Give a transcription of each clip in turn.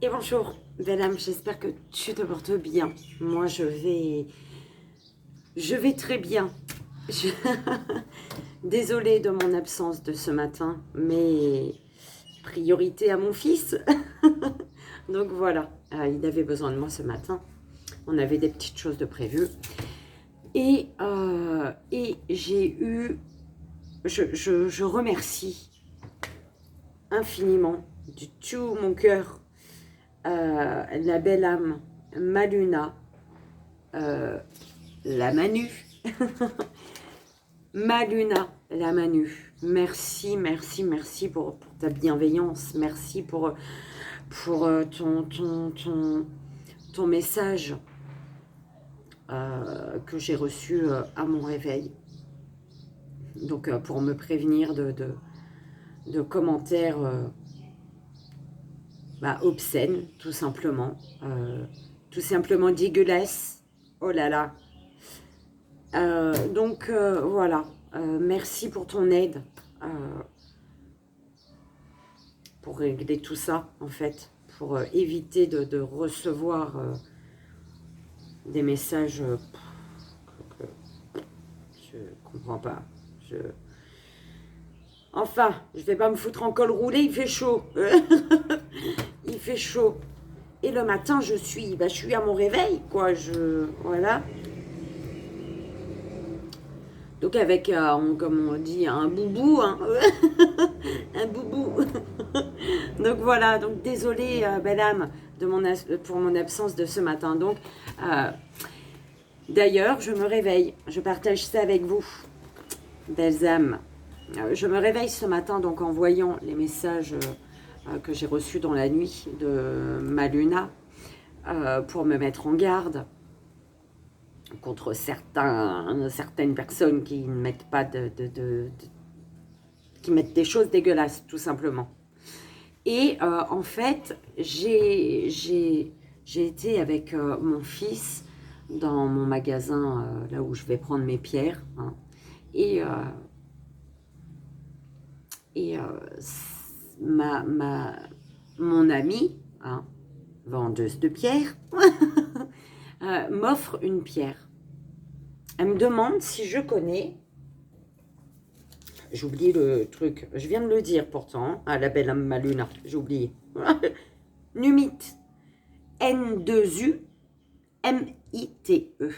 Et bonjour, belle âme, j'espère que tu te portes bien. Moi, je vais très bien. Je- Désolée de mon absence de ce matin, mais priorité à mon fils. Donc voilà, il avait besoin de moi ce matin. On avait des petites choses de prévues. Et j'ai eu... je remercie infiniment du tout mon cœur la belle âme Maluna, la Manu, Maluna, la Manu. Merci, merci, merci pour ta bienveillance. Merci pour ton message que j'ai reçu à mon réveil. Donc, pour me prévenir de commentaires obscènes, tout simplement. Tout simplement dégueulasse. Oh là là. Donc voilà, merci pour ton aide pour régler tout ça en fait, pour éviter de recevoir des messages que je comprends pas. Enfin, je vais pas me foutre en col roulé, il fait chaud. Il fait chaud. Et le matin, je suis à mon réveil, quoi. Voilà. Donc avec, comme on dit, un boubou, hein. Un boubou. Donc voilà, donc désolée, belle âme, pour mon absence de ce matin. Donc, d'ailleurs, je me réveille, je partage ça avec vous, belles âmes. Je me réveille ce matin donc en voyant les messages que j'ai reçus dans la nuit de Maluna pour me mettre en garde contre certaines personnes qui ne mettent pas qui mettent des choses dégueulasses, tout simplement. Et en fait, j'ai été avec mon fils dans mon magasin, là où je vais prendre mes pierres. Hein, et mon amie, hein, vendeuse de pierres, m'offre une pierre. Elle me demande si je connais... J'ai oublié le truc. Je viens de le dire pourtant. Ah, la belle âme Maluna. J'ai oublié. Numite. N2U-M-I-T-E.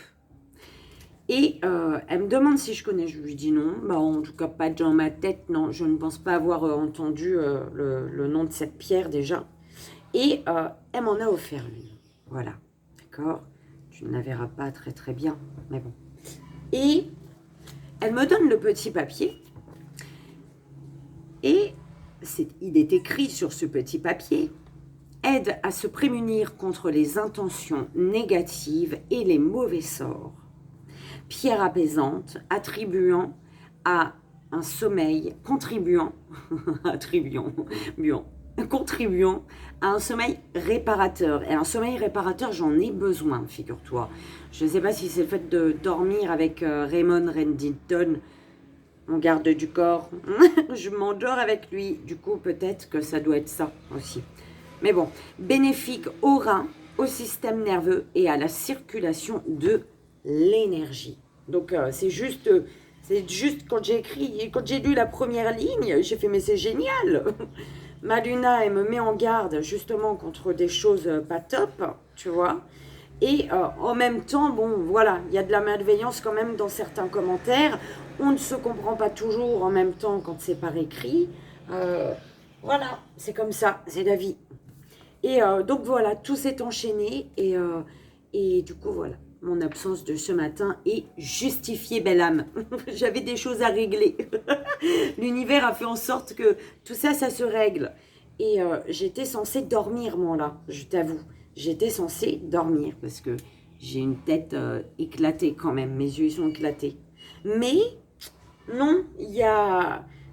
Et elle me demande si je connais. Je lui dis non. En tout cas, pas dans ma tête. Non, je ne pense pas avoir entendu le nom de cette pierre déjà. Et elle m'en a offert une. Voilà. D'accord. Tu ne la verras pas très très bien. Mais bon. Et elle me donne le petit papier. Et il est écrit sur ce petit papier « Aide à se prémunir contre les intentions négatives et les mauvais sorts. Pierre apaisante, attribuant à un sommeil, contribuant à un sommeil réparateur. » Et un sommeil réparateur, j'en ai besoin, figure-toi. Je ne sais pas si c'est le fait de dormir avec Raymond Reddington, mon garde du corps. Je m'endors avec lui. Du coup, peut-être que ça doit être ça aussi. Mais bon, bénéfique au rein, au système nerveux et à la circulation de l'énergie. Donc, c'est juste quand j'ai lu la première ligne, j'ai fait, mais c'est génial. Maluna, elle me met en garde justement contre des choses pas top, tu vois. Et en même temps, bon, voilà, il y a de la malveillance quand même dans certains commentaires. On ne se comprend pas toujours en même temps quand c'est par écrit. Voilà, c'est comme ça, c'est la vie. Et donc voilà, tout s'est enchaîné. Et du coup, voilà, mon absence de ce matin est justifiée, belle âme. J'avais des choses à régler. L'univers a fait en sorte que tout ça, ça se règle. Et j'étais censée dormir, moi, là, je t'avoue. J'étais censée dormir parce que j'ai une tête éclatée quand même. Mes yeux sont éclatés. Mais non,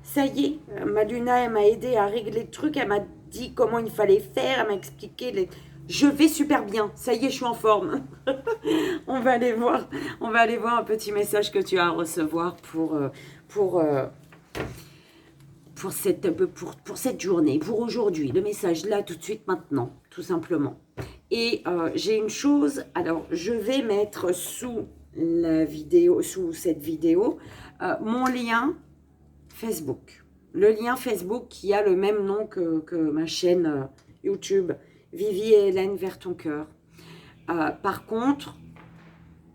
ça y est, Maluna, elle m'a aidé à régler le truc. Elle m'a dit comment il fallait faire. Elle m'a expliqué Je vais super bien. Ça y est, je suis en forme. On va aller voir un petit message que tu as à recevoir pour cette journée, pour aujourd'hui. Le message là, tout de suite, maintenant, tout simplement. Et j'ai une chose, alors je vais mettre sous la vidéo, sous cette vidéo, mon lien Facebook. Le lien Facebook qui a le même nom que ma chaîne YouTube, Vivi et Hélène vers ton cœur. Par contre,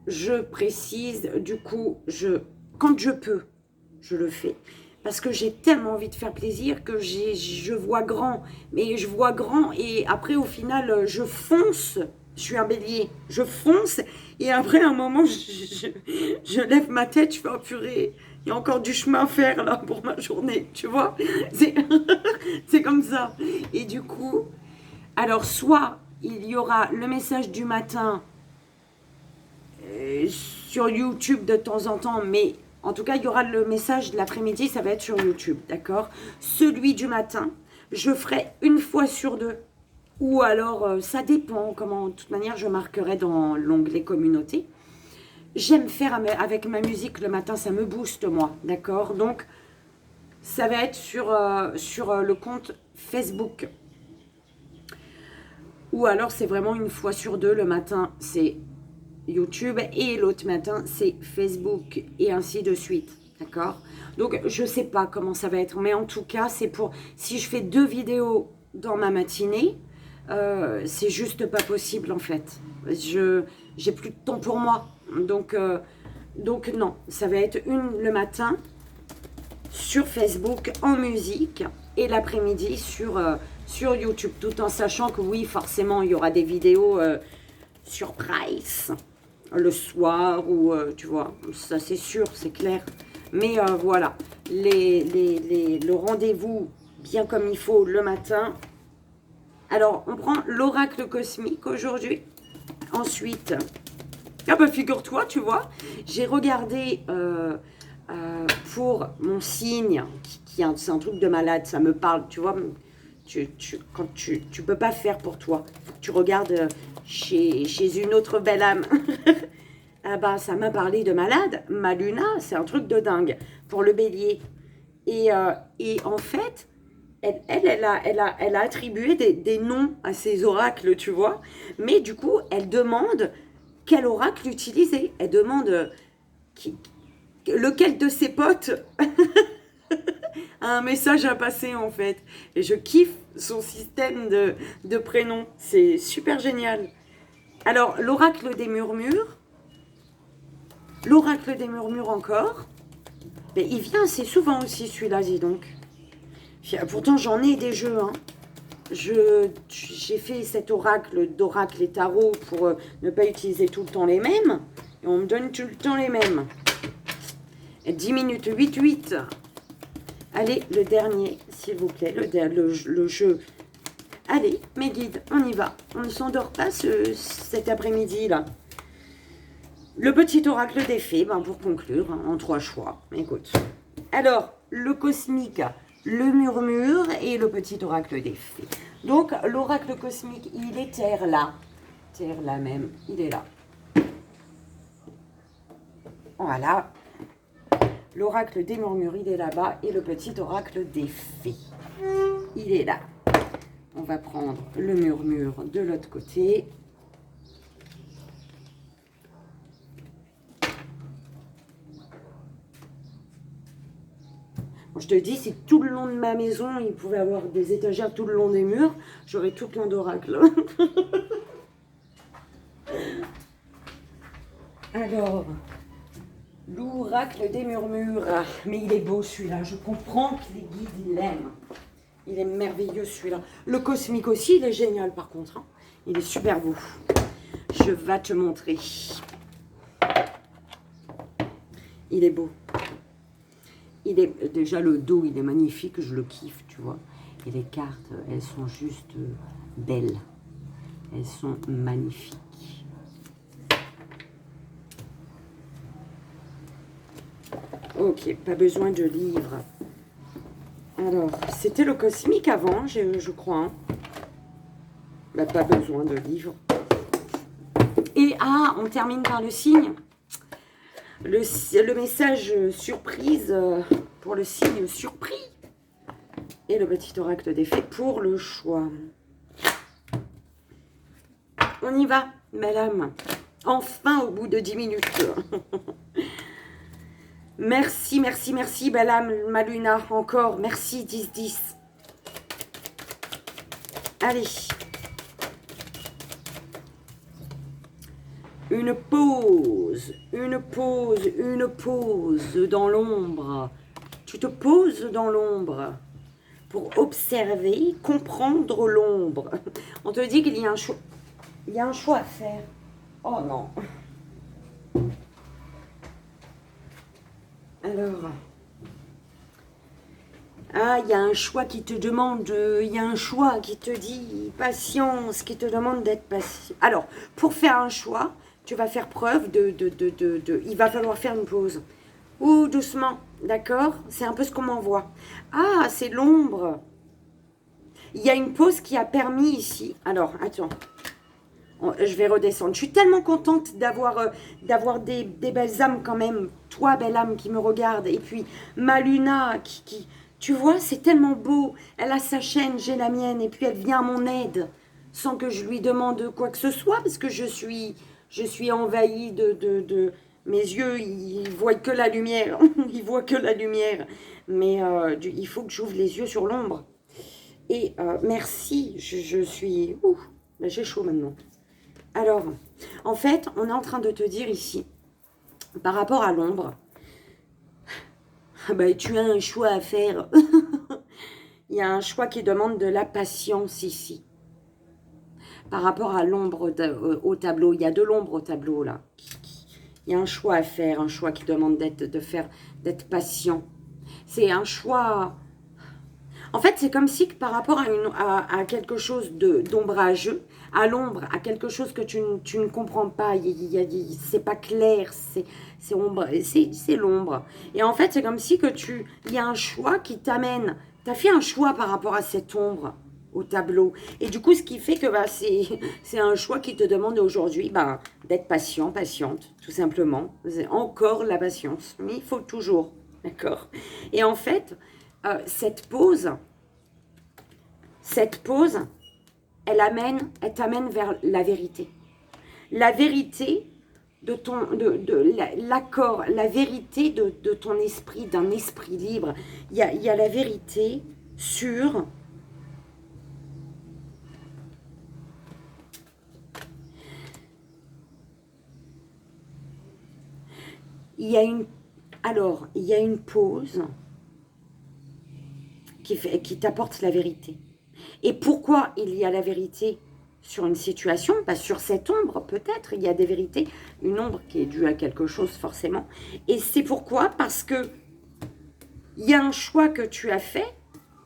je précise, du coup, quand je peux, je le fais. Parce que j'ai tellement envie de faire plaisir que je vois grand. Mais je vois grand et après, au final, je fonce. Je suis un bélier. Je fonce et après, à un moment, je lève ma tête. Je fais, oh purée, il y a encore du chemin à faire là pour ma journée. Tu vois, c'est comme ça. Et du coup, alors soit il y aura le message du matin sur YouTube de temps en temps, mais en tout cas, il y aura le message de l'après-midi, ça va être sur YouTube, d'accord? Celui du matin, je ferai une fois sur deux. Ou alors, ça dépend comment, de toute manière, je marquerai dans l'onglet communauté. J'aime faire avec ma musique le matin, ça me booste moi, d'accord? Donc, ça va être sur le compte Facebook. Ou alors, c'est vraiment une fois sur deux, le matin, c'est YouTube et l'autre matin c'est Facebook et ainsi de suite, d'accord? Donc je sais pas comment ça va être, mais en tout cas c'est pour, si je fais 2 vidéos dans ma matinée, c'est juste pas possible en fait. J'ai plus de temps pour moi, donc non, ça va être une le matin sur Facebook en musique et l'après-midi sur YouTube, tout en sachant que oui, forcément il y aura des vidéos surprise le soir ou tu vois, ça c'est sûr, c'est clair. Mais voilà, le rendez-vous bien comme il faut le matin. Alors, on prend l'oracle cosmique aujourd'hui. Ensuite, ah bah figure-toi, tu vois, j'ai regardé pour mon signe, c'est un truc de malade, ça me parle, tu vois. Quand tu peux pas faire pour toi, faut que tu regardes chez une autre belle âme. Ah bah ça m'a parlé de malade. Ma Luna, c'est un truc de dingue pour le bélier. Et en fait, elle a attribué des noms à ses oracles, tu vois. Mais du coup, elle demande quel oracle utiliser. Elle demande lequel de ses potes a un message à passer en fait. Et je kiffe son système de prénoms. C'est super génial. Alors, l'oracle des murmures. L'oracle des murmures encore. Mais il vient assez souvent aussi celui-là, dis donc. Pourtant, j'en ai des jeux. Hein. J'ai fait cet oracle d'oracle et tarot pour ne pas utiliser tout le temps les mêmes. Et on me donne tout le temps les mêmes. Et 10 minutes, 8-8. Allez, le dernier, s'il vous plaît, le jeu. Allez, mes guides, on y va. On ne s'endort pas cet après-midi-là. Le petit oracle des fées, ben pour conclure, hein, en 3 choix. Écoute. Alors, le cosmique, le murmure et le petit oracle des fées. Donc, l'oracle cosmique, il est terre là. Terre là même, il est là. Voilà. L'oracle des murmures, il est là-bas. Et le petit oracle des fées, il est là. On va prendre le murmure de l'autre côté. Bon, je te dis, si tout le long de ma maison, il pouvait avoir des étagères tout le long des murs, j'aurais tout plein d'oracles. Alors, l'oracle des murmures. Mais il est beau celui-là. Je comprends que les guides, ils l'aiment. Il est merveilleux celui-là. Le cosmique aussi, il est génial par contre. Hein. Il est super beau. Je vais te montrer. Il est beau. Il est déjà le dos, il est magnifique. Je le kiffe, tu vois. Et les cartes, elles sont juste belles. Elles sont magnifiques. Ok, pas besoin de livre. Alors, c'était le cosmique avant, je crois. Hein. Bah, pas besoin de livre. Et on termine par le signe. Le message surprise pour le signe surpris. Et le petit oracle des fées pour le choix. On y va, madame. Enfin, au bout de 10 minutes. Merci, merci, merci, madame Maluna. Encore, merci, 10-10. Allez. Une pause, une pause, une pause dans l'ombre. Tu te poses dans l'ombre pour observer, comprendre l'ombre. On te dit qu'il y a un choix. Il y a un choix à faire. Oh non. Alors. Ah, il y a un choix qui te demande, il y a un choix qui te dit patience, qui te demande d'être patient. Alors, pour faire un choix, tu vas faire preuve il va falloir faire une pause. Ouh, doucement, d'accord? C'est un peu ce qu'on m'envoie. Ah, c'est l'ombre. Il y a une pause qui a permis ici. Alors, attends. Je vais redescendre. Je suis tellement contente d'avoir des belles âmes quand même. Toi, belle âme qui me regarde. Et puis, Maluna qui tu vois, c'est tellement beau. Elle a sa chaîne, j'ai la mienne. Et puis, elle vient à mon aide sans que je lui demande quoi que ce soit. Parce que je suis envahie de mes yeux, ils voient que la lumière. Ils voient que la lumière. Mais il faut que j'ouvre les yeux sur l'ombre. Et merci, je suis... Ouh, là, j'ai chaud maintenant. Alors, en fait, on est en train de te dire ici, par rapport à l'ombre, bah, tu as un choix à faire. Il y a un choix qui demande de la patience ici. Par rapport à l'ombre au tableau, il y a de l'ombre au tableau là. Il y a un choix à faire, un choix qui demande d'être patient. C'est un choix... En fait, c'est comme si par rapport à quelque chose d'ombrageux, à l'ombre, à quelque chose que tu ne comprends pas, c'est pas clair, c'est l'ombre. Et en fait, c'est comme si il y a un choix qui t'amène, tu as fait un choix par rapport à cette ombre au tableau. Et du coup, ce qui fait que bah, c'est un choix qui te demande aujourd'hui bah, d'être patient, patiente, tout simplement. C'est encore la patience, mais il faut toujours, d'accord? Et en fait... cette pause, elle t'amène vers la vérité. La vérité de l'accord, la vérité de ton esprit, d'un esprit libre. Il y a la vérité sur... il y a une pause qui t'apporte la vérité. Et pourquoi il y a la vérité sur une situation? Bah, sur cette ombre, peut-être, il y a des vérités. Une ombre qui est due à quelque chose, forcément. Et c'est pourquoi? Parce que il y a un choix que tu as fait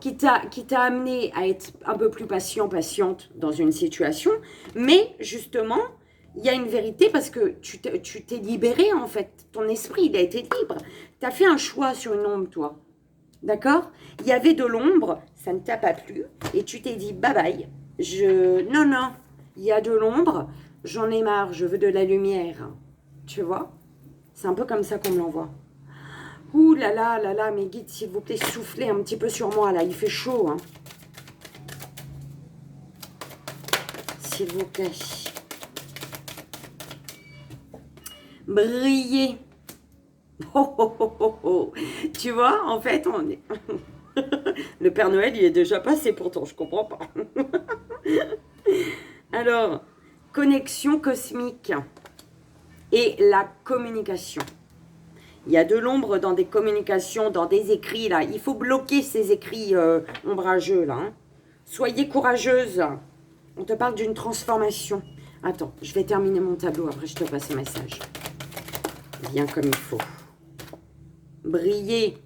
qui t'a amené à être un peu plus patiente dans une situation. Mais, justement, il y a une vérité parce que tu t'es libéré, en fait. Ton esprit, il a été libre. Tu as fait un choix sur une ombre, toi. D'accord? Il y avait de l'ombre, ça ne t'a pas plu, et tu t'es dit, bye bye, non, il y a de l'ombre, j'en ai marre, je veux de la lumière. Tu vois? C'est un peu comme ça qu'on me l'envoie. Ouh là là, mes guides, s'il vous plaît, soufflez un petit peu sur moi, là, il fait chaud, hein. S'il vous plaît. Brillez. Oh, oh, oh, oh, oh. Tu vois, en fait, on est... Le Père Noël, il est déjà passé pourtant, je comprends pas. Alors, connexion cosmique et la communication. Il y a de l'ombre dans des communications, dans des écrits, là. Il faut bloquer ces écrits ombrageux, là. Hein. Soyez courageuse. On te parle d'une transformation. Attends, je vais terminer mon tableau, après je te passe un message. Bien comme il faut. Briller.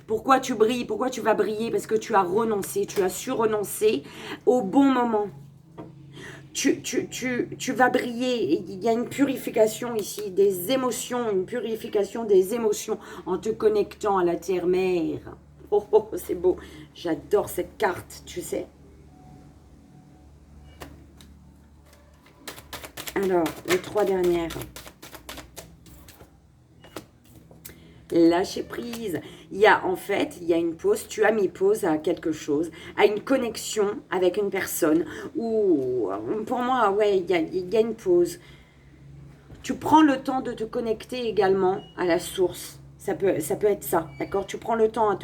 Pourquoi tu brilles? Pourquoi tu vas briller? Parce que tu as renoncé, tu as su renoncer au bon moment. Tu vas briller. Il y a une purification ici des émotions, une purification des émotions en te connectant à la terre-mère. Oh, oh, c'est beau. J'adore cette carte, tu sais. Alors, les trois dernières. lâcher prise. Il y a en fait, il y a une pause, tu as mis pause à quelque chose, à une connexion avec une personne. Ou pour moi, ouais, il y a une pause. Tu prends le temps de te connecter également à la source. Ça peut être ça, d'accord? Tu prends le temps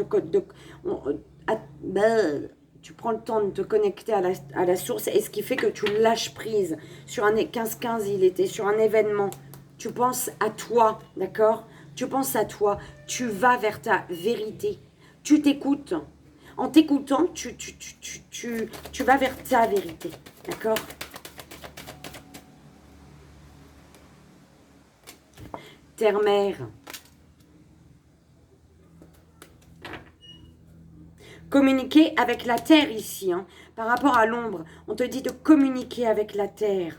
tu prends le temps de te connecter à la source, et ce qui fait que tu lâches prise. Sur un 15-15, il était sur un événement. Tu penses à toi, d'accord? Tu penses à toi. Tu vas vers ta vérité. Tu t'écoutes. En t'écoutant, tu vas vers ta vérité, d'accord? Terre-mère. Communiquer avec la terre ici, hein. Par rapport à l'ombre, on te dit de communiquer avec la terre.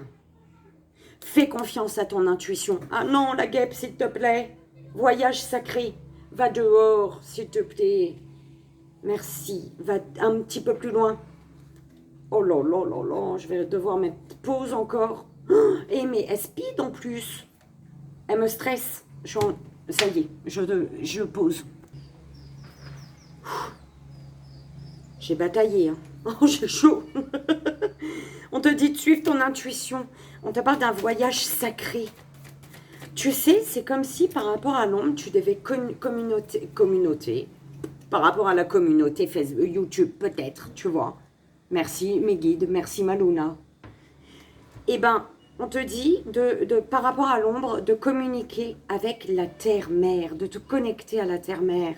Fais confiance à ton intuition. Ah non, la guêpe, s'il te plaît. Voyage sacré. Va dehors, s'il te plaît. Merci. Va un petit peu plus loin. Oh là là là là, je vais devoir mettre pause encore. Et mais elle speed en plus. Elle me stresse. Ça y est, je pose. J'ai bataillé, hein. Oh, j'ai chaud. On te dit de suivre ton intuition. On te parle d'un voyage sacré. Tu sais, c'est comme si par rapport à l'ombre, tu devais communauté. Par rapport à la communauté Facebook, YouTube, peut-être, tu vois. Merci mes guides, merci Maluna. Eh ben, on te dit, par rapport à l'ombre, de communiquer avec la terre-mère, de te connecter à la terre-mère.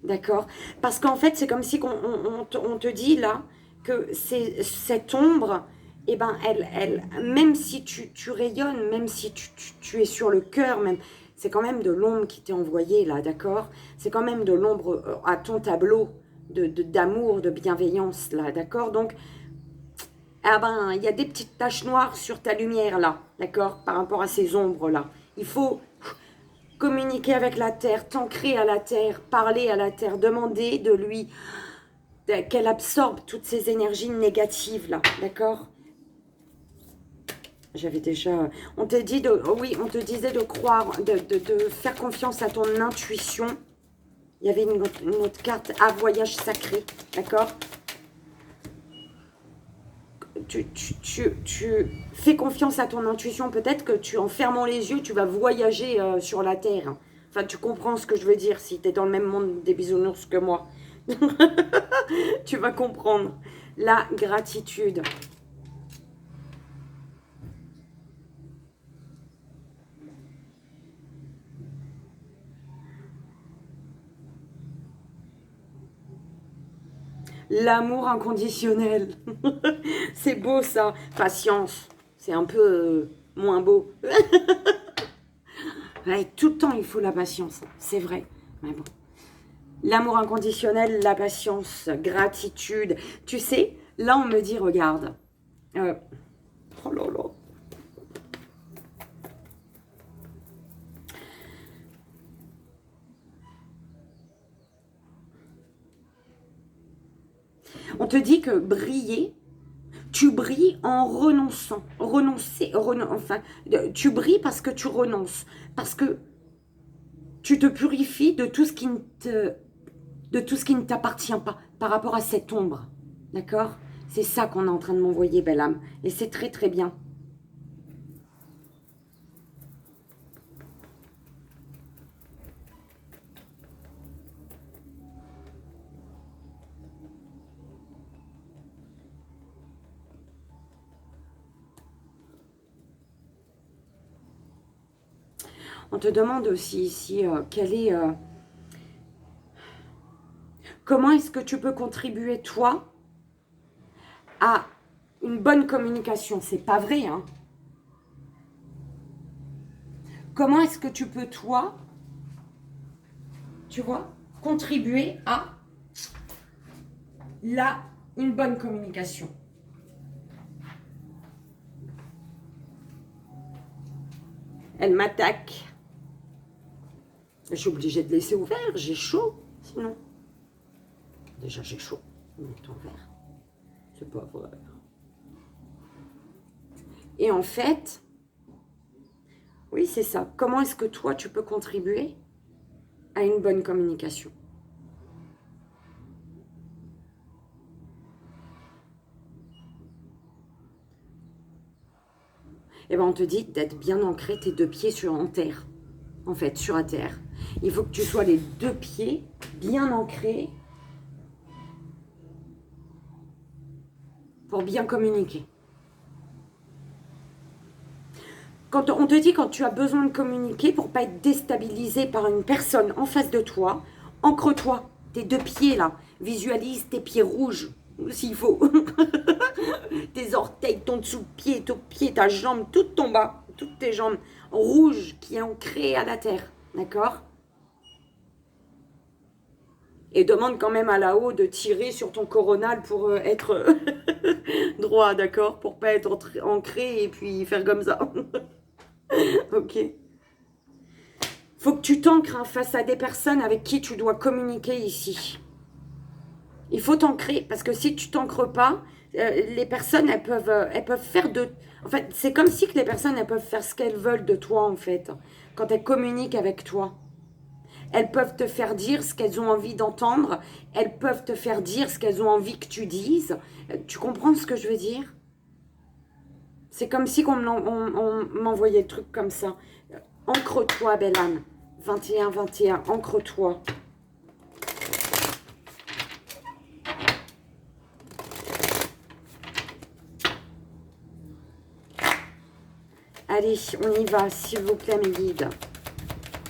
D'accord? Parce qu'en fait, c'est comme si on te dit là que cette ombre, eh ben, même si tu rayonnes, même si tu es sur le cœur, même, c'est quand même de l'ombre qui t'est envoyée là, d'accord? C'est quand même de l'ombre à ton tableau d'amour, de bienveillance là, d'accord? Donc, ah ben, il y a des petites taches noires sur ta lumière là, d'accord? Par rapport à ces ombres là. Il faut communiquer avec la terre, t'ancrer à la terre, parler à la terre, demander de lui qu'elle absorbe toutes ces énergies négatives là, d'accord? J'avais déjà... On te dit de... Oui, on te disait de croire, de faire confiance à ton intuition. Il y avait une autre carte à voyage sacré, d'accord? Tu fais confiance à ton intuition. Peut-être que en fermant les yeux, tu vas voyager sur la terre. Enfin, tu comprends ce que je veux dire si tu es dans le même monde des bisounours que moi. Tu vas comprendre. La gratitude. L'amour inconditionnel. C'est beau ça. Patience. C'est un peu moins beau. Ouais, tout le temps, il faut la patience. C'est vrai. Mais bon. L'amour inconditionnel, la patience, gratitude. Tu sais, là, on me dit, regarde. Oh là là. On te dit que briller, tu brilles en renonçant. Enfin, tu brilles parce que tu renonces. Parce que tu te purifies de tout ce qui ne t'appartient pas par rapport à cette ombre. D'accord? C'est ça qu'on est en train de m'envoyer, belle âme. Et c'est très très bien. On te demande aussi ici comment est-ce que tu peux contribuer, toi, à une bonne communication. C'est pas vrai, hein. Comment est-ce que tu peux, toi, tu vois, contribuer à une bonne communication. Elle m'attaque. Je suis obligée de laisser ouvert, j'ai chaud, sinon. Déjà, j'ai chaud. Ton verre. C'est pas vrai. Et en fait, Oui, c'est ça. Comment est-ce que toi, tu peux contribuer à une bonne communication? Eh bien, on te dit d'être bien ancré, tes deux pieds en terre. En fait, sur la terre. Il faut que tu sois les deux pieds bien ancrés pour bien communiquer. Quand on te dit quand tu as besoin de communiquer pour pas être déstabilisé par une personne en face de toi, ancre-toi, tes deux pieds là, visualise tes pieds rouges s'il faut, tes orteils, ton dessous-pied, ton pied, ta jambe, tout ton bas, toutes tes jambes rouges qui est ancrées à la terre, d'accord? Et demande quand même à là-haut de tirer sur ton coronal pour être droit, d'accord? Pour pas être ancré et puis faire comme ça. Ok. Faut que tu t'ancres face à des personnes avec qui tu dois communiquer ici. Il faut t'ancrer parce que si tu t'ancres pas, les personnes elles peuvent faire de. En fait, c'est comme si que les personnes elles peuvent faire ce qu'elles veulent de toi en fait quand elles communiquent avec toi. Elles peuvent te faire dire ce qu'elles ont envie d'entendre. Elles peuvent te faire dire ce qu'elles ont envie que tu dises. Tu comprends ce que je veux dire? C'est comme si on m'envoyait le truc comme ça. Ancre-toi, belle âme. 21-21, ancre-toi. Allez, on y va, s'il vous plaît, mes guides.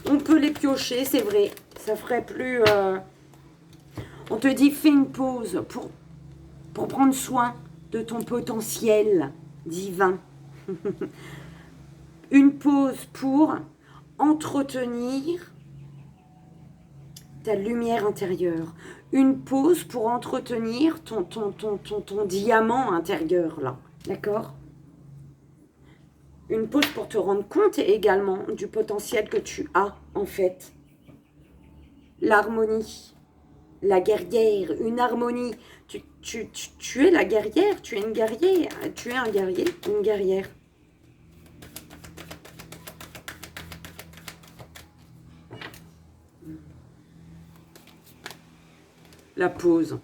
On peut les piocher, c'est vrai. Ça ferait plus... On te dit, fais une pause pour prendre soin de ton potentiel divin. Une pause pour entretenir ta lumière intérieure. Une pause pour entretenir ton diamant intérieur, là. D'accord? Une pause pour te rendre compte également du potentiel que tu as, en fait. L'harmonie. La guerrière, une harmonie. Tu es la guerrière, tu es une guerrière. Tu es un guerrier, une guerrière. La pause.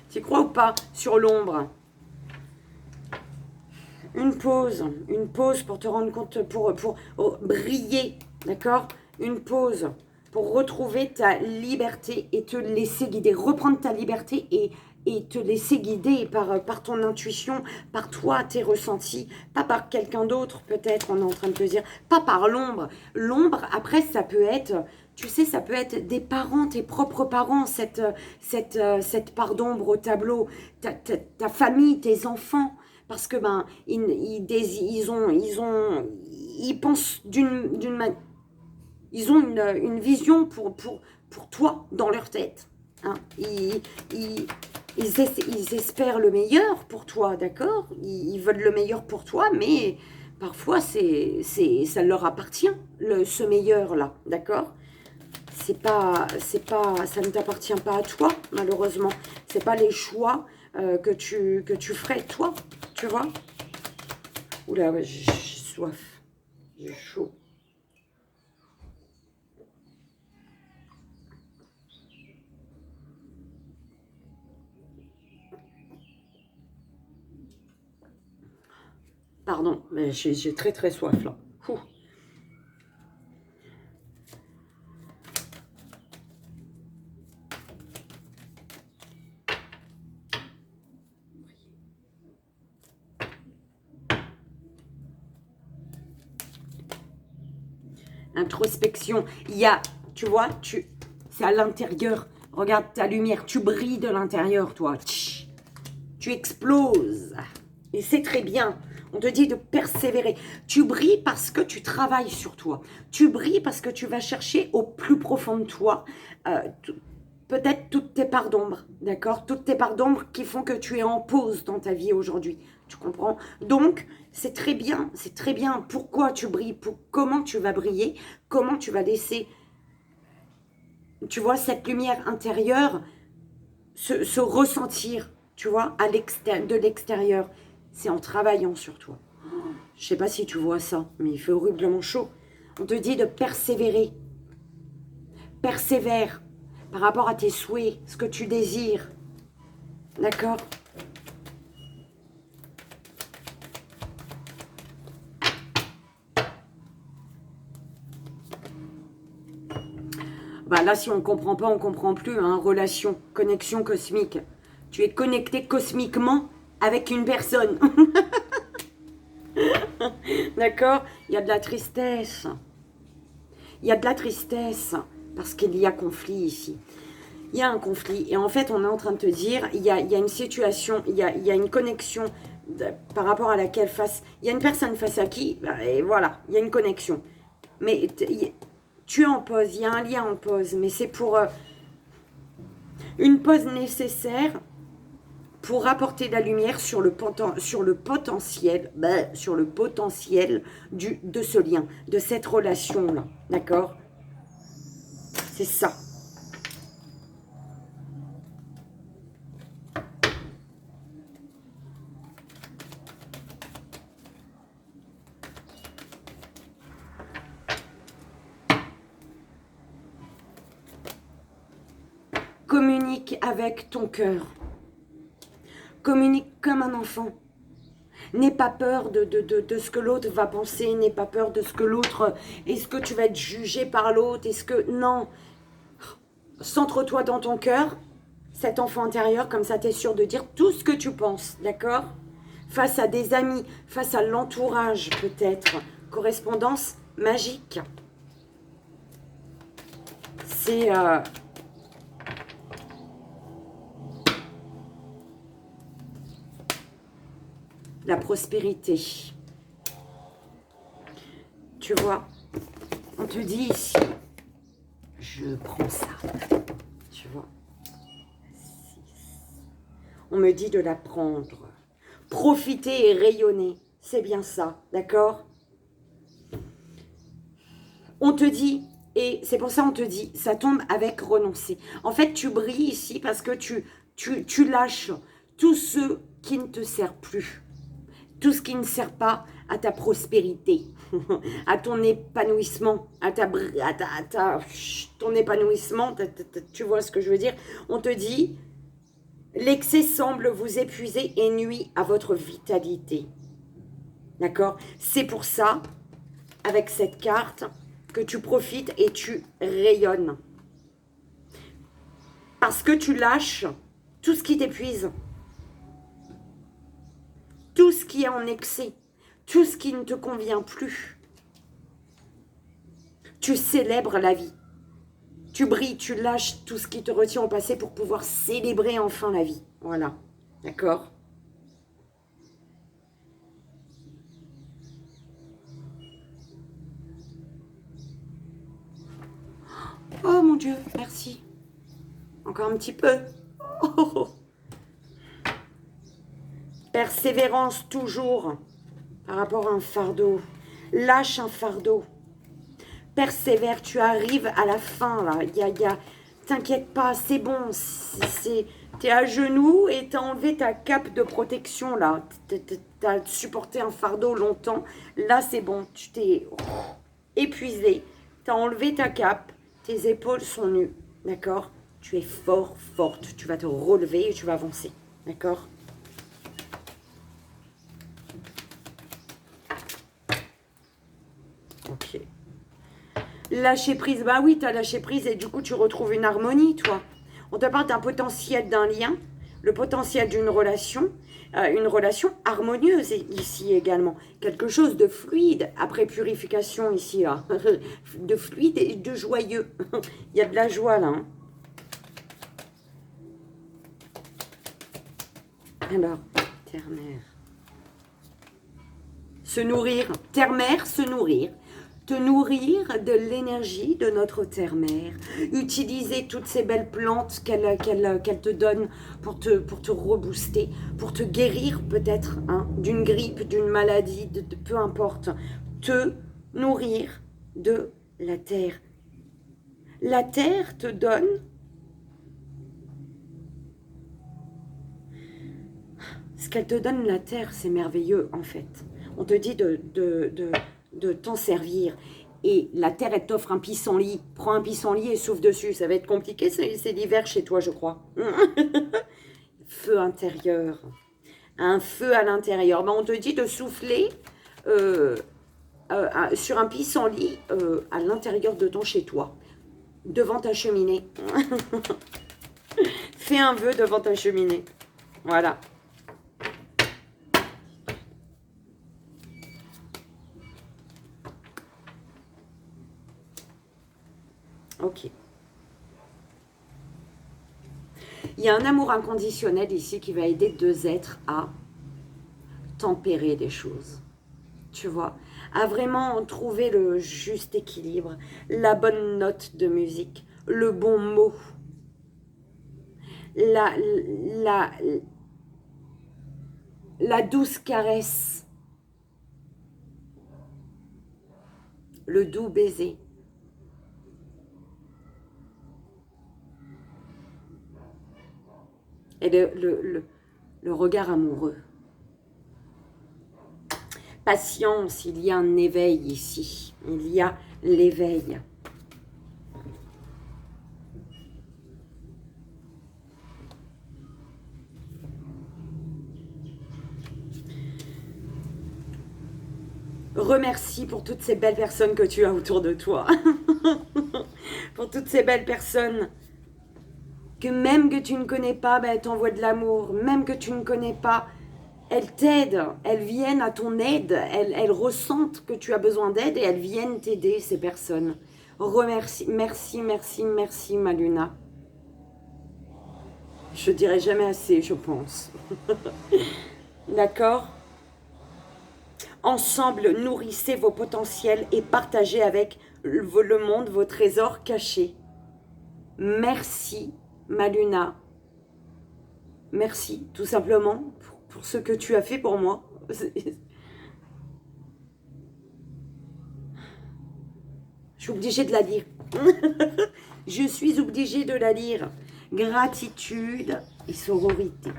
Tu crois ou pas sur l'ombre? Une pause pour te rendre compte, pour briller, d'accord? Une pause pour retrouver ta liberté et te laisser guider, reprendre ta liberté et te laisser guider par ton intuition, par toi, tes ressentis, pas par quelqu'un d'autre peut-être, on est en train de te dire, pas par l'ombre. L'ombre, après, ça peut être, tu sais, ça peut être des parents, tes propres parents, cette part d'ombre au tableau, ta famille, tes enfants, parce que ben ils pensent ils ont une vision pour toi dans leur tête, hein. Ils espèrent le meilleur pour toi, d'accord? Ils veulent le meilleur pour toi, mais parfois ça leur appartient ce meilleur là, d'accord? Ça ne t'appartient pas à toi, malheureusement. C'est pas les choix que tu ferais, toi, tu vois. Oula, ouais, j'ai soif, j'ai chaud. Pardon, mais j'ai très très soif là. Ouh. Introspection, il y a, tu vois, c'est à l'intérieur. Regarde ta lumière, tu brilles de l'intérieur, toi. Tu exploses. Et c'est très bien. On te dit de persévérer. Tu brilles parce que tu travailles sur toi. Tu brilles parce que tu vas chercher au plus profond de toi peut-être toutes tes parts d'ombre, d'accord? Toutes tes parts d'ombre qui font que tu es en pause dans ta vie aujourd'hui. Tu comprends? Donc, c'est très bien, c'est très bien. Pourquoi tu brilles? Comment tu vas briller? Comment tu vas laisser, tu vois, cette lumière intérieure se ressentir, tu vois, de l'extérieur. C'est en travaillant sur toi. Je sais pas si tu vois ça, mais il fait horriblement chaud. On te dit de persévérer. Persévère par rapport à tes souhaits, ce que tu désires. D'accord? Bah là, si on ne comprend pas, on ne comprend plus. Hein. Relation, connexion cosmique. Tu es connecté cosmiquement avec une personne. D'accord? Il y a de la tristesse. Il y a de la tristesse parce qu'il y a conflit ici. Il y a un conflit. Et en fait, on est en train de te dire, il y a une situation, il y a une connexion par rapport à laquelle il y a une personne face à qui, et voilà, il y a une connexion. Mais tu es en pause, il y a un lien en pause, mais c'est pour une pause nécessaire pour apporter de la lumière sur le potentiel de ce lien, de cette relation-là. D'accord? C'est ça. Communique avec ton cœur. Communique comme un enfant. N'aie pas peur de ce que l'autre va penser. N'aie pas peur de ce que l'autre... Est-ce que tu vas être jugé par l'autre? Est-ce que... Non. Centre-toi dans ton cœur, cet enfant intérieur, comme ça tu es sûr de dire tout ce que tu penses, d'accord? Face à des amis, face à l'entourage peut-être. Correspondance magique. C'est... la prospérité. Tu vois, on te dit ici, je prends ça. Tu vois, 6. On me dit de la prendre. Profiter et rayonner, c'est bien ça, d'accord? On te dit, et c'est pour ça on te dit, ça tombe avec renoncer. En fait, tu brilles ici parce que tu lâches tout ce qui ne te sert plus. Tout ce qui ne sert pas à ta prospérité, à ton épanouissement, ton épanouissement, tu vois ce que je veux dire? On te dit, l'excès semble vous épuiser et nuit à votre vitalité. D'accord? C'est pour ça, avec cette carte, que tu profites et tu rayonnes. Parce que tu lâches tout ce qui t'épuise. Tout ce qui est en excès, tout ce qui ne te convient plus. Tu célèbres la vie. Tu brilles, tu lâches tout ce qui te retient au passé pour pouvoir célébrer enfin la vie. Voilà. D'accord? Oh mon Dieu, merci. Encore un petit peu. Oh. Persévérance toujours par rapport à un fardeau. Lâche un fardeau. Persévère, tu arrives à la fin là. T'inquiète pas, c'est bon. T'es à genoux et t'as enlevé ta cape de protection là. T'as supporté un fardeau longtemps. Là c'est bon, tu t'es épuisé. T'as enlevé ta cape. Tes épaules sont nues. D'accord? Tu es fort, forte. Tu vas te relever et tu vas avancer. D'accord? Ok. Lâcher prise, bah oui, tu as lâché prise et du coup, tu retrouves une harmonie, toi. On te parle d'un potentiel d'un lien, le potentiel d'une relation, une relation harmonieuse ici également. Quelque chose de fluide, après purification ici, là. De fluide et de joyeux. Il y a de la joie, là. Hein. Alors, terre-mère. Se nourrir, terre-mère, se nourrir. Te nourrir de l'énergie de notre terre-mère. Utiliser toutes ces belles plantes qu'elle te donne pour te rebooster, pour te guérir peut-être hein, d'une grippe, d'une maladie, de peu importe. Te nourrir de la terre. La terre te donne ce qu'elle te donne, la terre, c'est merveilleux en fait. On te dit de t'en servir. Et la terre, elle t'offre un pissenlit. Prends un pissenlit et souffle dessus. Ça va être compliqué, c'est l'hiver chez toi, je crois. Feu intérieur. Un feu à l'intérieur. Ben, on te dit de souffler sur un pissenlit à l'intérieur de ton chez toi. Devant ta cheminée. Fais un vœu devant ta cheminée. Voilà. Ok. Il y a un amour inconditionnel ici qui va aider deux êtres à tempérer des choses. Tu vois, à vraiment trouver le juste équilibre, la bonne note de musique, le bon mot, la, la, la douce caresse, le doux baiser. Et le regard amoureux. Patience, il y a un éveil ici. Il y a l'éveil. Remercie pour toutes ces belles personnes que tu as autour de toi. Pour toutes ces belles personnes que même que tu ne connais pas, ben, elles t'envoient de l'amour. Même que tu ne connais pas, elles t'aident. Elles viennent à ton aide. Elles ressentent que tu as besoin d'aide et elles viennent t'aider, ces personnes. Remercie, merci, merci, merci, ma Luna. Je dirai jamais assez, je pense. D'accord ? Ensemble, nourrissez vos potentiels et partagez avec le monde vos trésors cachés. Merci, ma Luna. Merci, tout simplement, pour ce que tu as fait pour moi. Je suis obligée de la lire. Je suis obligée de la lire. Gratitude et sororité.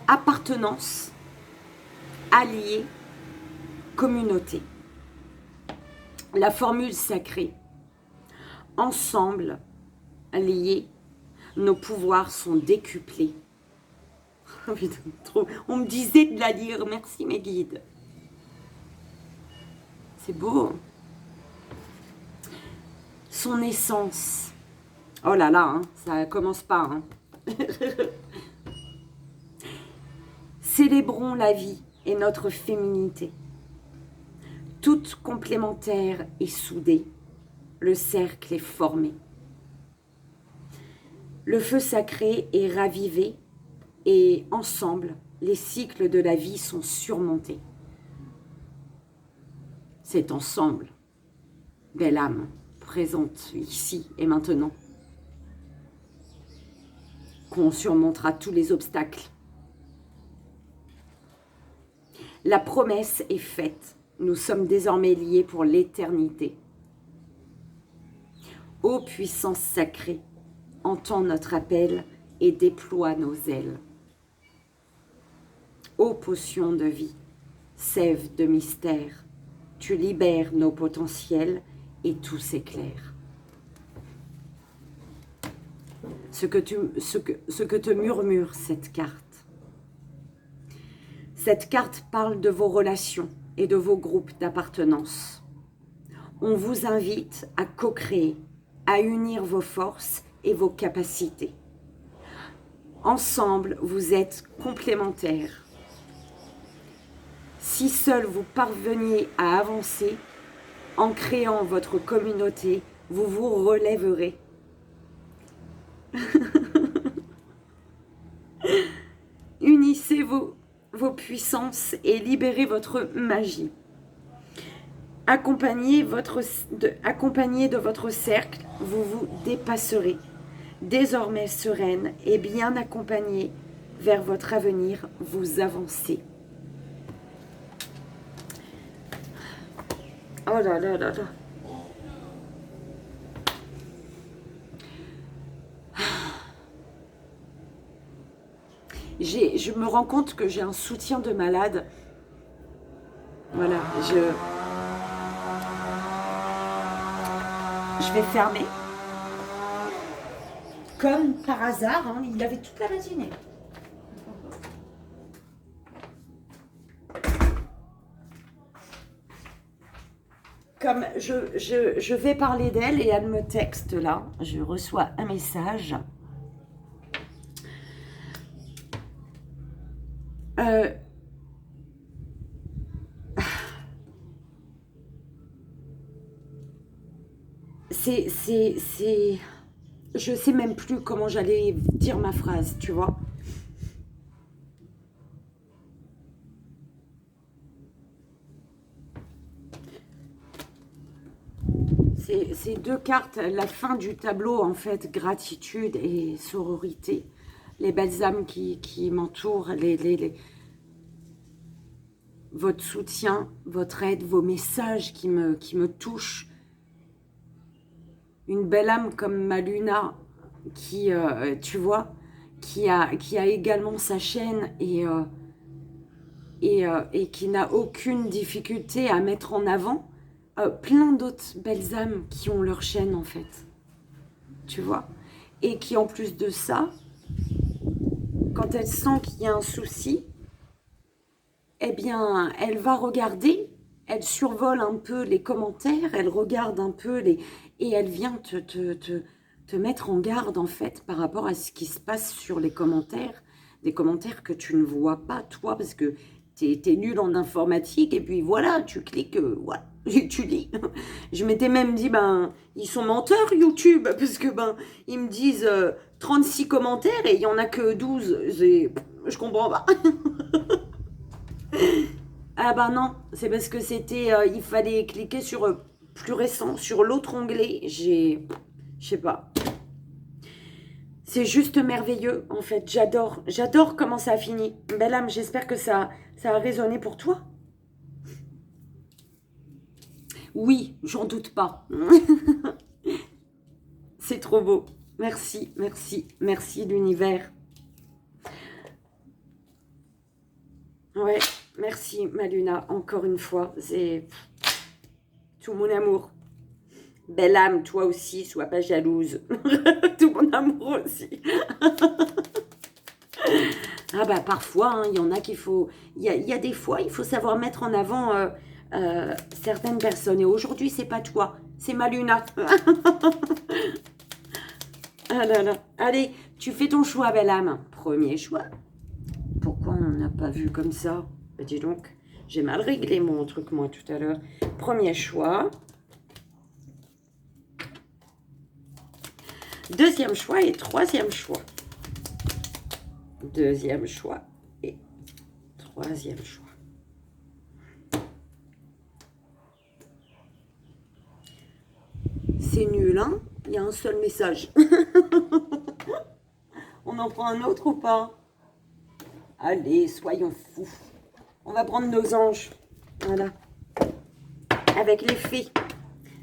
Appartenance, allié, communauté. La formule sacrée. Ensemble, liés, nos pouvoirs sont décuplés. On me disait de la lire. Merci mes guides. C'est beau. Son essence. Oh là là, hein, ça commence pas. Hein. Célébrons la vie et notre féminité. Toutes complémentaires et soudées, le cercle est formé. Le feu sacré est ravivé et ensemble, les cycles de la vie sont surmontés. C'est ensemble, belle âme, présente ici et maintenant, qu'on surmontera tous les obstacles. La promesse est faite. Nous sommes désormais liés pour l'éternité. Ô puissance sacrée, entends notre appel et déploie nos ailes. Ô potion de vie, sève de mystère, tu libères nos potentiels et tout s'éclaire. Ce que te murmure cette carte. Cette carte parle de vos relations et de vos groupes d'appartenance. On vous invite à co-créer, à unir vos forces et vos capacités. Ensemble, vous êtes complémentaires. Si seul vous parveniez à avancer, en créant votre communauté, vous vous relèverez. Unissez vos puissances et libérez votre magie. Accompagné de votre cercle, vous vous dépasserez. Désormais sereine et bien accompagnée vers votre avenir, vous avancez. Oh là là là là. Je me rends compte que j'ai un soutien de malade. Voilà, je vais fermer. Comme par hasard, hein, il avait toute la matinée. Comme je vais parler d'elle et elle me texte là, je reçois un message. Je sais même plus comment j'allais dire ma phrase, tu vois. Ces deux cartes, la fin du tableau, en fait, gratitude et sororité. Les belles âmes qui m'entourent, votre soutien, votre aide, vos messages qui me touchent. Une belle âme comme ma Luna, qui, tu vois, qui a également sa chaîne et qui n'a aucune difficulté à mettre en avant plein d'autres belles âmes qui ont leur chaîne, en fait. Tu vois? Et qui, en plus de ça, quand elle sent qu'il y a un souci, eh bien, elle va regarder, elle survole un peu les commentaires, elle regarde un peu et elle vient te mettre en garde, en fait, par rapport à ce qui se passe sur les commentaires, des commentaires que tu ne vois pas, toi, parce que t'es nul en informatique, et puis voilà, tu cliques, voilà, tu lis. Je m'étais même dit, ben, ils sont menteurs, YouTube, parce que, ben, ils me disent 36 commentaires et il n'y en a que 12. Je comprends pas. Ah ben non, c'est parce que c'était, il fallait cliquer sur plus récent, sur l'autre onglet. Je sais pas. C'est juste merveilleux, en fait. J'adore comment ça a fini. Belle âme, j'espère que ça a résonné pour toi. Oui, j'en doute pas. C'est trop beau. Merci, merci, merci l'univers. Ouais, merci ma Luna, encore une fois. C'est tout mon amour. Belle âme, toi aussi, sois pas jalouse. Tout mon amour aussi. Ah bah parfois, il y en a qu'il faut... Il y a des fois, il faut savoir mettre en avant certaines personnes. Et aujourd'hui, c'est pas toi, c'est ma Luna. Ah là là. Allez, tu fais ton choix, belle âme. Premier choix. Pourquoi on n'a pas vu comme ça? Bah, dis donc, j'ai mal réglé mon truc, moi, tout à l'heure. Premier choix. Deuxième choix et troisième choix. Deuxième choix et troisième choix. C'est nul, hein? Il y a un seul message. On en prend un autre ou pas? Allez, soyons fous. On va prendre nos anges. Voilà. Avec les fées.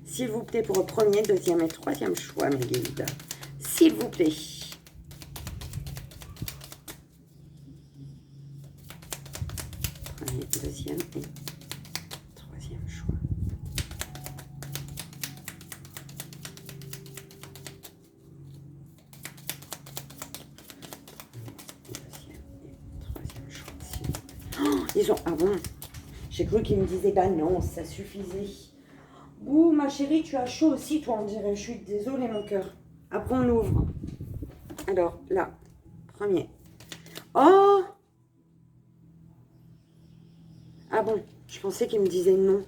S'il vous plaît, pour le premier, deuxième et troisième choix, mes guides. S'il vous plaît. Premier, deuxième et troisième choix. Deuxième et troisième choix. Oh, ils ont... Ah bon? J'ai cru qu'ils me disaient, bah non, ça suffisait. Ouh, ma chérie, tu as chaud aussi, toi, on dirait. Je suis désolée, mon cœur. Après, on ouvre. Alors, là, premier. Oh! Ah bon, je pensais qu'il me disait non.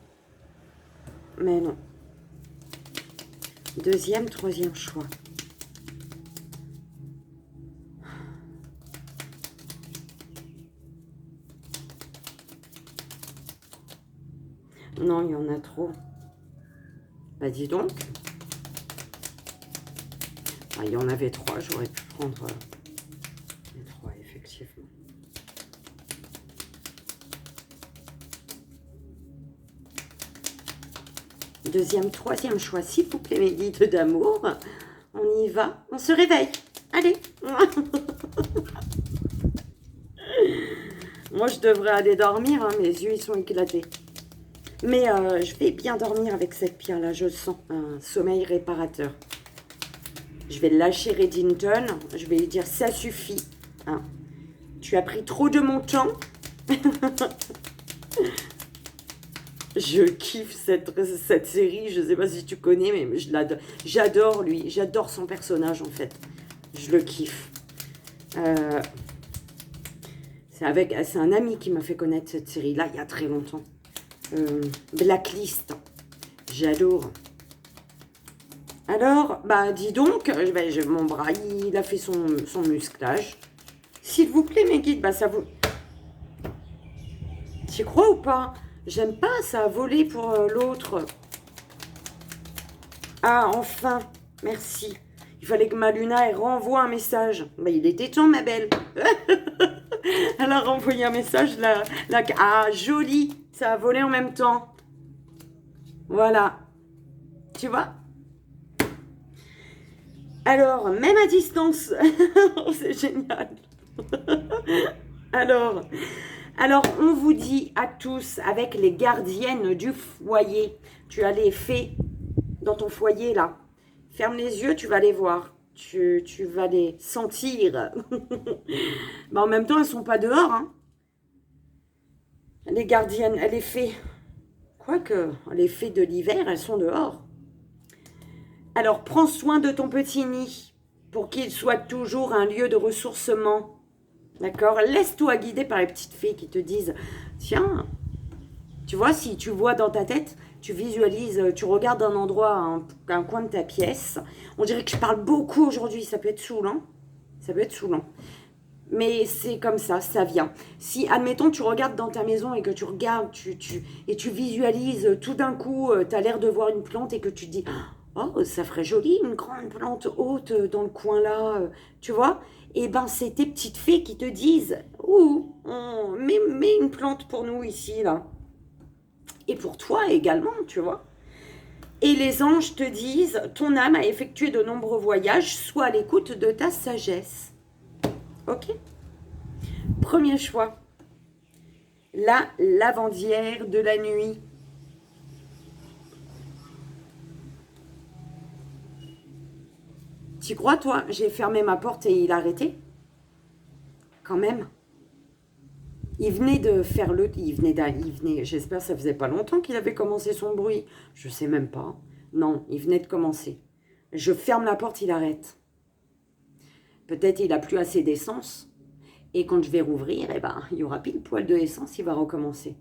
Mais non. Deuxième, troisième choix. Non, il y en a trop. Bah, dis donc. Ah, il y en avait trois, j'aurais pu prendre les trois, effectivement. Deuxième, troisième choix, s'il vous plaît, mes guides d'amour. On y va, on se réveille. Allez. Moi, je devrais aller dormir, hein, mes yeux, ils sont éclatés. Mais je vais bien dormir avec cette pierre-là, je le sens. Un sommeil réparateur. Je vais lâcher Reddington. Je vais lui dire, ça suffit. Hein. Tu as pris trop de mon temps. Je kiffe cette série. Je ne sais pas si tu connais, mais je l'adore. J'adore lui. J'adore son personnage, en fait. Je le kiffe. C'est un ami qui m'a fait connaître cette série-là il y a très longtemps. Blacklist. J'adore. Alors, bah dis donc, mon bras, il a fait son musclage. S'il vous plaît, mes guides, bah ça vous... Tu crois ou pas? J'aime pas, ça a volé pour l'autre. Ah, enfin, merci. Il fallait que ma Luna, elle renvoie un message. Bah, il était temps, ma belle. Elle a renvoyé un message, ah, joli. Ça a volé en même temps. Voilà. Tu vois? Alors, même à distance. C'est génial. Alors, on vous dit à tous, avec les gardiennes du foyer, tu as les fées dans ton foyer, là. Ferme les yeux, tu vas les voir. Tu vas les sentir. Mais en même temps, elles ne sont pas dehors, hein. Les gardiennes, les fées. Quoique, les fées de l'hiver, elles sont dehors. Alors, prends soin de ton petit nid pour qu'il soit toujours un lieu de ressourcement. D'accord? Laisse-toi guider par les petites fées qui te disent, tiens, tu vois, si tu vois dans ta tête, tu visualises, tu regardes un endroit, un coin de ta pièce. On dirait que je parle beaucoup aujourd'hui, ça peut être saoulant. Ça peut être saoulant. Mais c'est comme ça, ça vient. Si, admettons, tu regardes dans ta maison et que tu regardes, et tu visualises, tout d'un coup, tu as l'air de voir une plante et que tu te dis, oh, ça ferait joli, une grande plante haute dans le coin là, tu vois? Et ben, c'est tes petites fées qui te disent, ouh, mets une plante pour nous ici, là. Et pour toi également, tu vois? Et les anges te disent, ton âme a effectué de nombreux voyages, sois à l'écoute de ta sagesse. Ok? Premier choix. La lavandière de la nuit. Tu crois, toi? J'ai fermé ma porte et il a arrêté? Quand même. Il venait de faire j'espère que ça faisait pas longtemps qu'il avait commencé son bruit. Je sais même pas. Non, il venait de commencer. Je ferme la porte, il arrête. Peut-être il a plus assez d'essence. Et quand je vais rouvrir, eh ben, il y aura pile poil de essence, il va recommencer.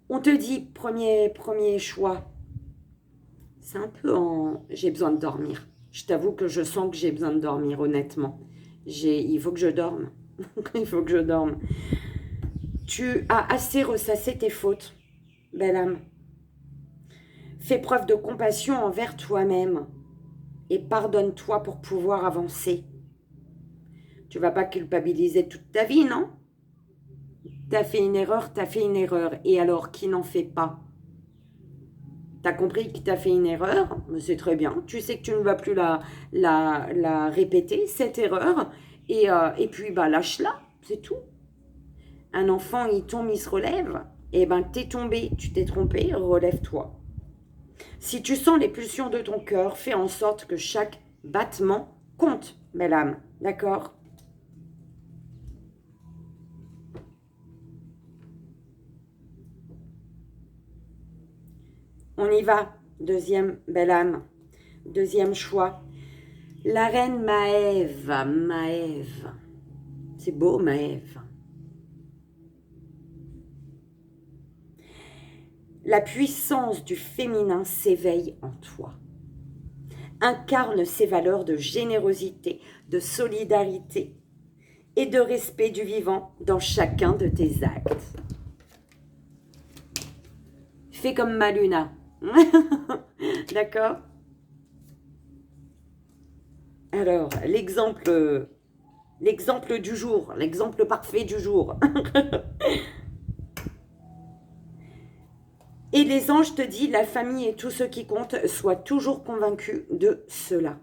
On te dit, premier choix, c'est un peu j'ai besoin de dormir. Je t'avoue que je sens que j'ai besoin de dormir, honnêtement. Il faut que je dorme. Il faut que je dorme. Tu as assez ressassé tes fautes, belle âme. Fais preuve de compassion envers toi-même et pardonne-toi pour pouvoir avancer. Tu vas pas culpabiliser toute ta vie, non? T'as fait une erreur, t'as fait une erreur. Et alors, qui n'en fait pas? T'as compris que t'as fait une erreur? C'est très bien. Tu sais que tu ne vas plus la répéter, cette erreur. Et puis, bah, lâche-la, c'est tout. Un enfant, il tombe, il se relève. Eh ben, t'es tombé, tu t'es trompé, relève-toi. Si tu sens les pulsions de ton cœur, fais en sorte que chaque battement compte, belle âme. D'accord? On y va. Deuxième belle âme. Deuxième choix. La reine Maève. Maève. C'est beau, Maève. La puissance du féminin s'éveille en toi. Incarne ces valeurs de générosité, de solidarité et de respect du vivant dans chacun de tes actes. Fais comme ma Luna. D'accord? Alors, l'exemple du jour, l'exemple parfait du jour. Et les anges te disent, la famille et tout ce qui compte, sois toujours convaincu de cela.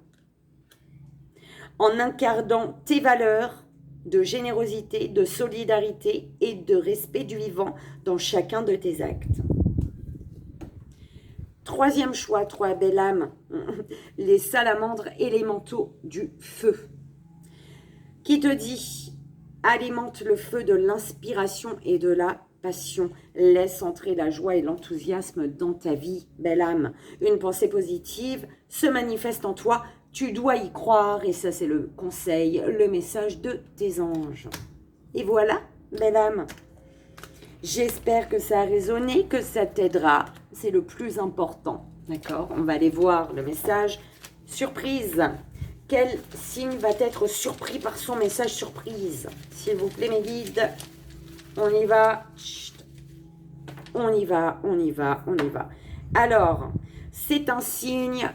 En incarnant tes valeurs de générosité, de solidarité et de respect du vivant dans chacun de tes actes. Troisième choix, toi, belle âme, les salamandres élémentaux du feu. Qui te dit, alimente le feu de l'inspiration et de la passion. Laisse entrer la joie et l'enthousiasme dans ta vie, belle âme. Une pensée positive se manifeste en toi. Tu dois y croire et ça, c'est le conseil, le message de tes anges. Et voilà, belle âme. J'espère que ça a résonné, que ça t'aidera. C'est le plus important, d'accord? On va aller voir le message surprise. Quel signe va être surpris par son message surprise? S'il vous plaît, mes guides. On y va. Chut. On y va, on y va, on y va. Alors, c'est un signe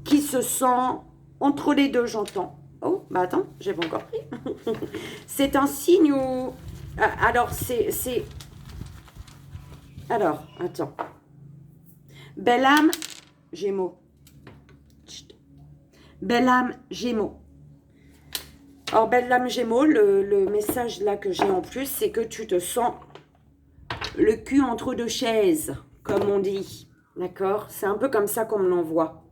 qui se sent entre les deux, j'entends. Oh, bah attends, j'ai pas encore pris. C'est un signe où... Alors, c'est... Alors, attends. Belle âme, Gémeaux. Chut. Belle âme, Gémeaux. Alors, belle âme, Gémeaux, le message là que j'ai en plus, c'est que tu te sens le cul entre deux chaises, comme on dit. D'accord? C'est un peu comme ça qu'on me l'envoie.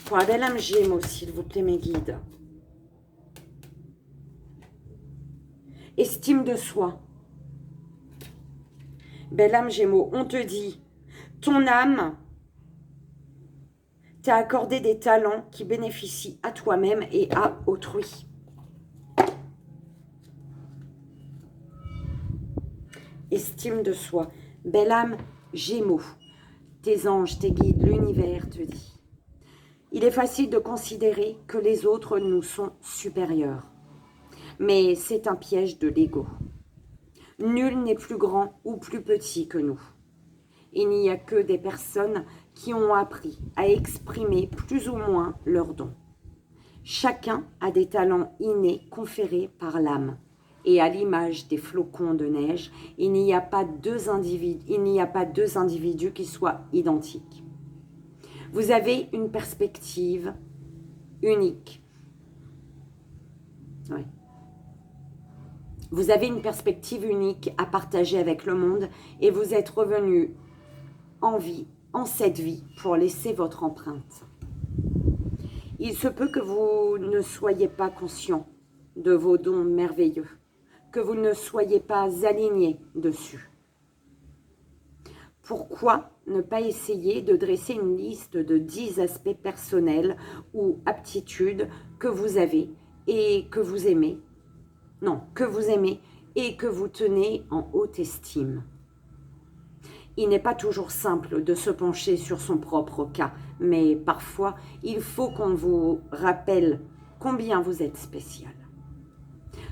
Pour la belle âme Gémeaux, s'il vous plaît, mes guides. Estime de soi. Belle âme Gémeaux, on te dit, ton âme t'a accordé des talents qui bénéficient à toi-même et à autrui. Estime de soi. Belle âme Gémeaux, tes anges, tes guides, l'univers te dit. Il est facile de considérer que les autres nous sont supérieurs. Mais c'est un piège de l'ego. Nul n'est plus grand ou plus petit que nous. Il n'y a que des personnes qui ont appris à exprimer plus ou moins leurs dons. Chacun a des talents innés conférés par l'âme. Et à l'image des flocons de neige, il n'y a pas deux individus qui soient identiques. Vous avez une perspective unique. Ouais. Vous avez une perspective unique à partager avec le monde et vous êtes revenu en vie, en cette vie, pour laisser votre empreinte. Il se peut que vous ne soyez pas conscient de vos dons merveilleux, que vous ne soyez pas aligné dessus. Pourquoi ne pas essayer de dresser une liste de 10 aspects personnels ou aptitudes que vous avez et que vous aimez? Non, que vous aimez et que vous tenez en haute estime. Il n'est pas toujours simple de se pencher sur son propre cas, mais parfois, il faut qu'on vous rappelle combien vous êtes spécial.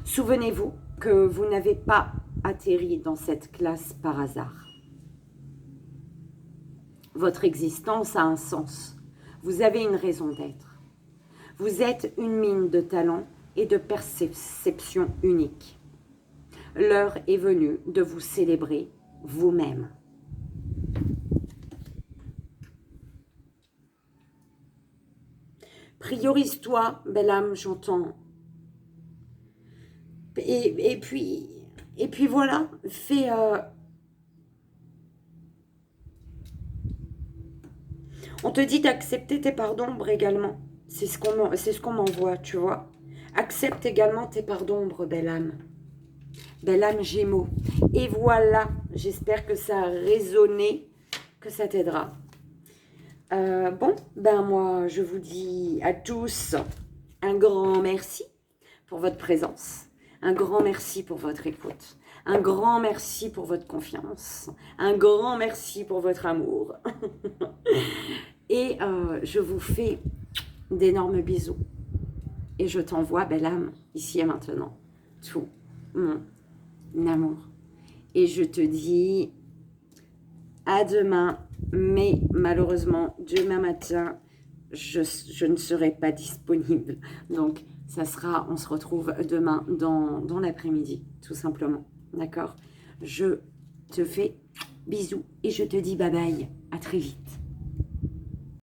Souvenez-vous que vous n'avez pas atterri dans cette classe par hasard. Votre existence a un sens. Vous avez une raison d'être. Vous êtes une mine de talent et de perception unique. L'heure est venue de vous célébrer vous-même. Priorise-toi, belle âme, j'entends. Et puis voilà, fais... On te dit d'accepter tes parts d'ombre également. C'est ce qu'on m'envoie, tu vois. Accepte également tes parts d'ombre, belle âme. Belle âme Gémeaux. Et voilà, j'espère que ça a résonné, que ça t'aidera. Bon, ben moi, je vous dis à tous un grand merci pour votre présence. Un grand merci pour votre écoute. Un grand merci pour votre confiance. Un grand merci pour votre amour. Et je vous fais d'énormes bisous. Et je t'envoie, belle âme, ici et maintenant, tout mon amour. Et je te dis à demain. Mais malheureusement, demain matin, je ne serai pas disponible. Donc, ça sera, on se retrouve demain dans l'après-midi, tout simplement. D'accord? Je te fais bisous et je te dis bye bye. À très vite.